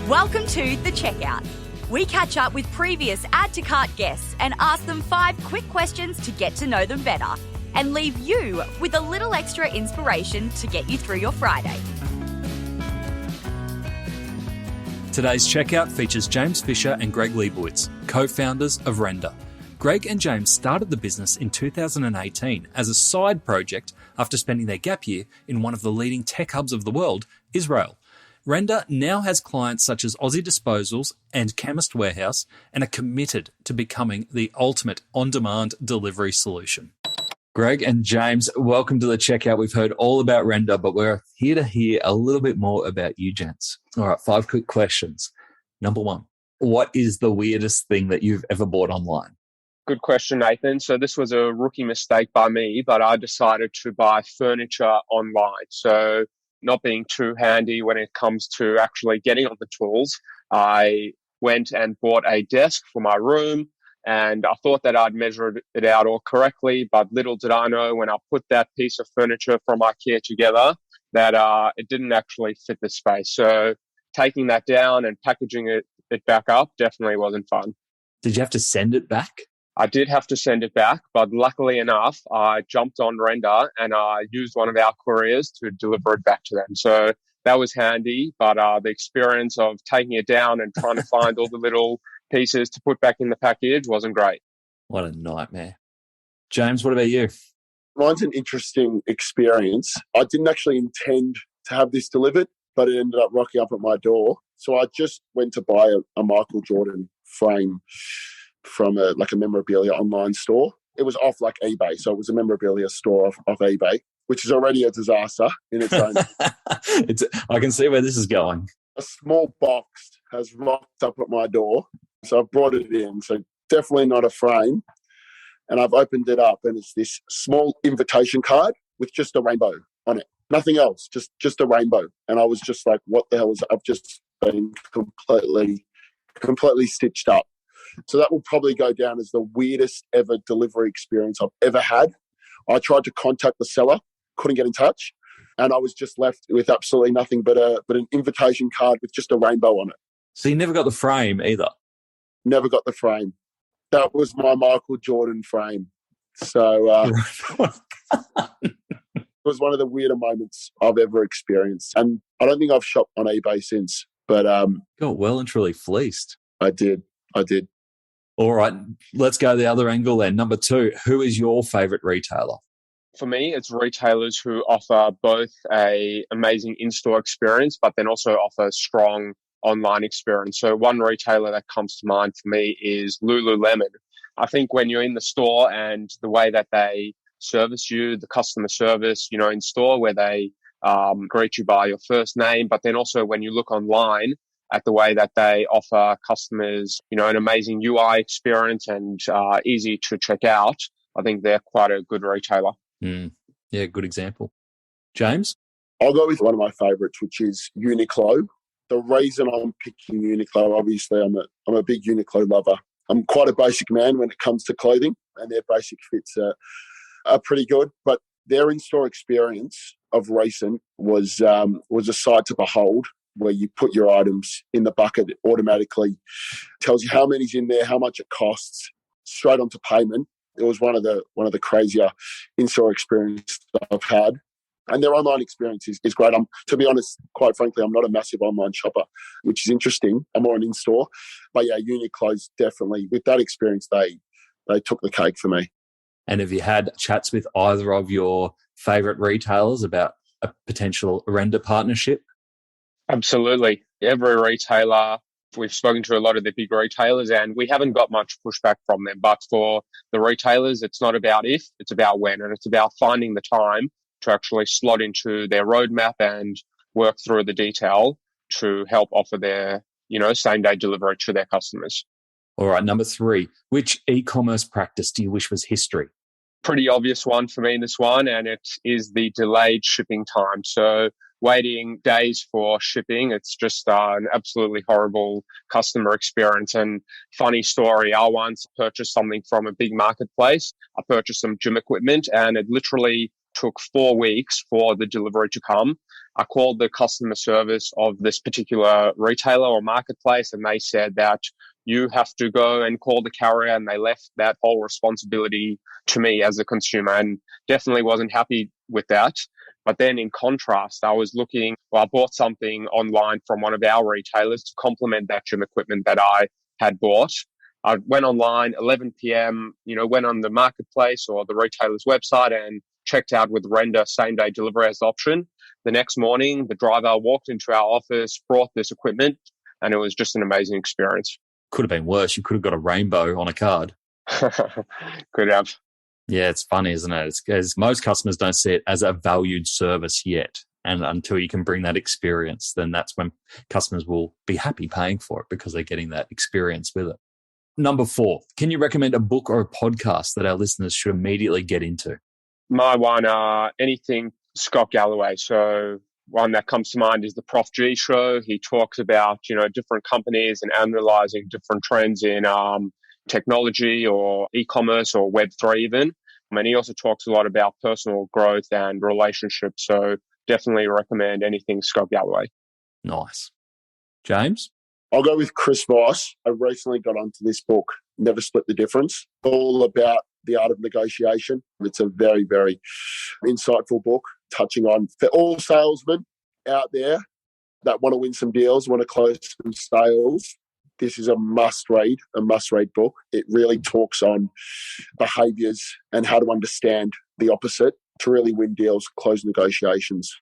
Welcome to The Checkout. We catch up with previous Add to Cart guests and ask them 5 quick questions to get to know them better and leave you with a little extra inspiration to get you through your Friday. Today's Checkout features James Fisher and Greg Leibowitz, co-founders of Rendr. Greg and James started the business in 2018 as a side project after spending their gap year in one of the leading tech hubs of the world, Israel. Rendr now has clients such as Aussie Disposals and Chemist Warehouse and are committed to becoming the ultimate on-demand delivery solution. Greg and James, welcome to The Checkout. We've heard all about Rendr, but we're here to hear a little bit more about you, gents. All right, 5 quick questions. Number 1, what is the weirdest thing that you've ever bought online? Good question, Nathan. So this was a rookie mistake by me, but I decided to buy furniture online. So not being too handy when it comes to actually getting on the tools, I went and bought a desk for my room, and I thought that I'd measured it out all correctly, but little did I know when I put that piece of furniture from IKEA together that it didn't actually fit the space. So taking that down and packaging it back up definitely wasn't fun. Did you have to send it back? I did have to send it back, but luckily enough, I jumped on Rendr and I used one of our couriers to deliver it back to them. So that was handy, but the experience of taking it down and trying to find all the little pieces to put back in the package wasn't great. What a nightmare. James, what about you? Mine's an interesting experience. I didn't actually intend to have this delivered, but it ended up rocking up at my door. So I just went to buy a Michael Jordan frame from a memorabilia online store. It was off like eBay, so it was a memorabilia store off eBay, which is already a disaster in its own. I can see where this is going. A small box has rocked up at my door, so I've brought it in. So definitely not a frame. And I've opened it up, and it's this small invitation card with just a rainbow on it. Nothing else, just a rainbow. And I was just like, what the hell is that? I've just been completely stitched up. So that will probably go down as the weirdest ever delivery experience I've ever had. I tried to contact the seller, couldn't get in touch, and I was just left with absolutely nothing but an invitation card with just a rainbow on it. So you never got the frame either? Never got the frame. That was my Michael Jordan frame. So it was one of the weirder moments I've ever experienced. And I don't think I've shopped on eBay since, but got well and truly fleeced. I did. All right, let's go the other angle then. Number 2, who is your favourite retailer? For me, it's retailers who offer both a amazing in-store experience, but then also offer strong online experience. So one retailer that comes to mind for me is Lululemon. I think when you're in the store and the way that they service you, the customer service, in store where they greet you by your first name, but then also when you look online at the way that they offer customers, an amazing UI experience and easy to check out, I think they're quite a good retailer. Yeah, good example. James? I'll go with one of my favourites, which is Uniqlo. The reason I'm picking Uniqlo, obviously, I'm a big Uniqlo lover. I'm quite a basic man when it comes to clothing, and their basic fits are pretty good. But their in-store experience of recent was a sight to behold, where you put your items in the bucket, it automatically tells you how many's in there, how much it costs, straight onto payment. It was one of the crazier in-store experiences I've had. And their online experience is great. To be honest, quite frankly, I'm not a massive online shopper, which is interesting. I'm more an in-store. But yeah, Uniqlo's definitely, with that experience, they took the cake for me. And have you had chats with either of your favourite retailers about a potential Rendr partnership? Absolutely. Every retailer, we've spoken to a lot of the big retailers and we haven't got much pushback from them. But for the retailers, it's not about if, it's about when. And it's about finding the time to actually slot into their roadmap and work through the detail to help offer their, same-day delivery to their customers. All right, number 3, which e-commerce practice do you wish was history? Pretty obvious one for me, this one, and it is the delayed shipping time. So waiting days for shipping, it's just an absolutely horrible customer experience. And funny story, I once purchased something from a big marketplace. I purchased some gym equipment and it literally took 4 weeks for the delivery to come. I called the customer service of this particular retailer or marketplace, and they said that you have to go and call the carrier, and they left that whole responsibility to me as a consumer, and definitely wasn't happy with that. But then in contrast, I bought something online from one of our retailers to complement that gym equipment that I had bought. I went online 11 p.m., went on the marketplace or the retailer's website and checked out with Rendr same-day delivery as the option. The next morning, the driver walked into our office, brought this equipment, and it was just an amazing experience. Could have been worse. You could have got a rainbow on a card. Could have. Yeah, it's funny, isn't it? It's because most customers don't see it as a valued service yet. And until you can bring that experience, then that's when customers will be happy paying for it because they're getting that experience with it. Number 4, can you recommend a book or a podcast that our listeners should immediately get into? My one, anything Scott Galloway. So one that comes to mind is the Prof G show. He talks about, different companies and analyzing different trends in technology or e-commerce or Web3 even. And he also talks a lot about personal growth and relationships. So definitely recommend anything Scott Galloway. Nice. James? I'll go with Chris Voss. I recently got onto this book, Never Split the Difference, all about the art of negotiation. It's a very, very insightful book touching on for all salesmen out there that want to win some deals, want to close some sales. This is a must-read book. It really talks on behaviours and how to understand the opposite to really win deals, close negotiations.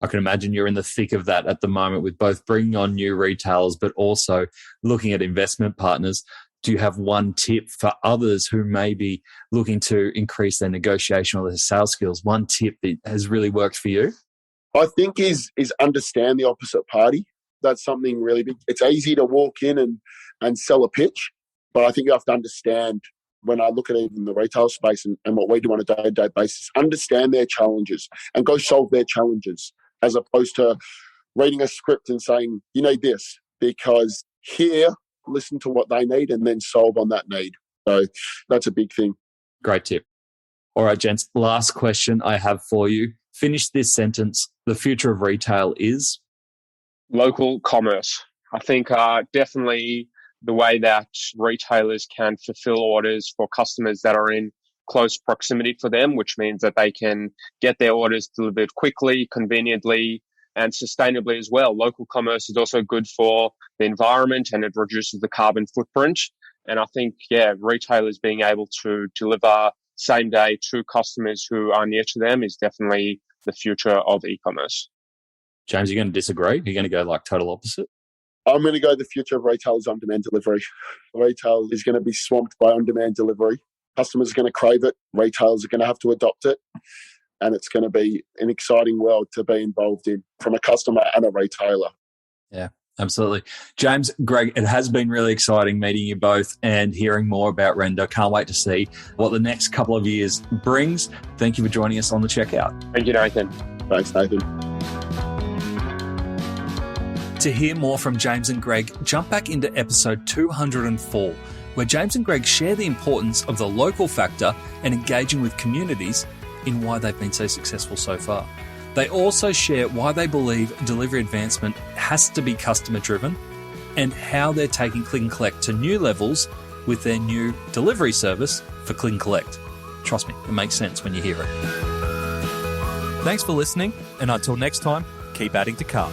I can imagine you're in the thick of that at the moment with both bringing on new retailers, but also looking at investment partners. Do you have one tip for others who may be looking to increase their negotiation or their sales skills? One tip that has really worked for you? I think is understand the opposite party. That's something really big. It's easy to walk in and sell a pitch, but I think you have to understand, when I look at even the retail space and what we do on a day-to-day basis, understand their challenges and go solve their challenges, as opposed to reading a script and saying, you need this, because here, listen to what they need and then solve on that need. So that's a big thing. Great tip. All right, gents, last question I have for you. Finish this sentence. The future of retail is? Local commerce. I think definitely the way that retailers can fulfill orders for customers that are in close proximity for them, which means that they can get their orders delivered quickly, conveniently, and sustainably as well. Local commerce is also good for the environment and it reduces the carbon footprint. And I think, retailers being able to deliver same day to customers who are near to them is definitely the future of e-commerce. James, you're going to disagree? You're going to go like total opposite? I'm going to go the future of retail is on-demand delivery. Retail is going to be swamped by on-demand delivery. Customers are going to crave it. Retailers are going to have to adopt it. And it's going to be an exciting world to be involved in from a customer and a retailer. Yeah, absolutely. James, Greg, it has been really exciting meeting you both and hearing more about Rendr. Can't wait to see what the next couple of years brings. Thank you for joining us on The Checkout. Thank you, Nathan. Thanks, Nathan. To hear more from James and Greg, jump back into episode 204, where James and Greg share the importance of the local factor and engaging with communities in why they've been so successful so far. They also share why they believe delivery advancement has to be customer driven and how they're taking Click and Collect to new levels with their new delivery service for Click and Collect. Trust me, it makes sense when you hear it. Thanks for listening, and until next time, keep adding to cart.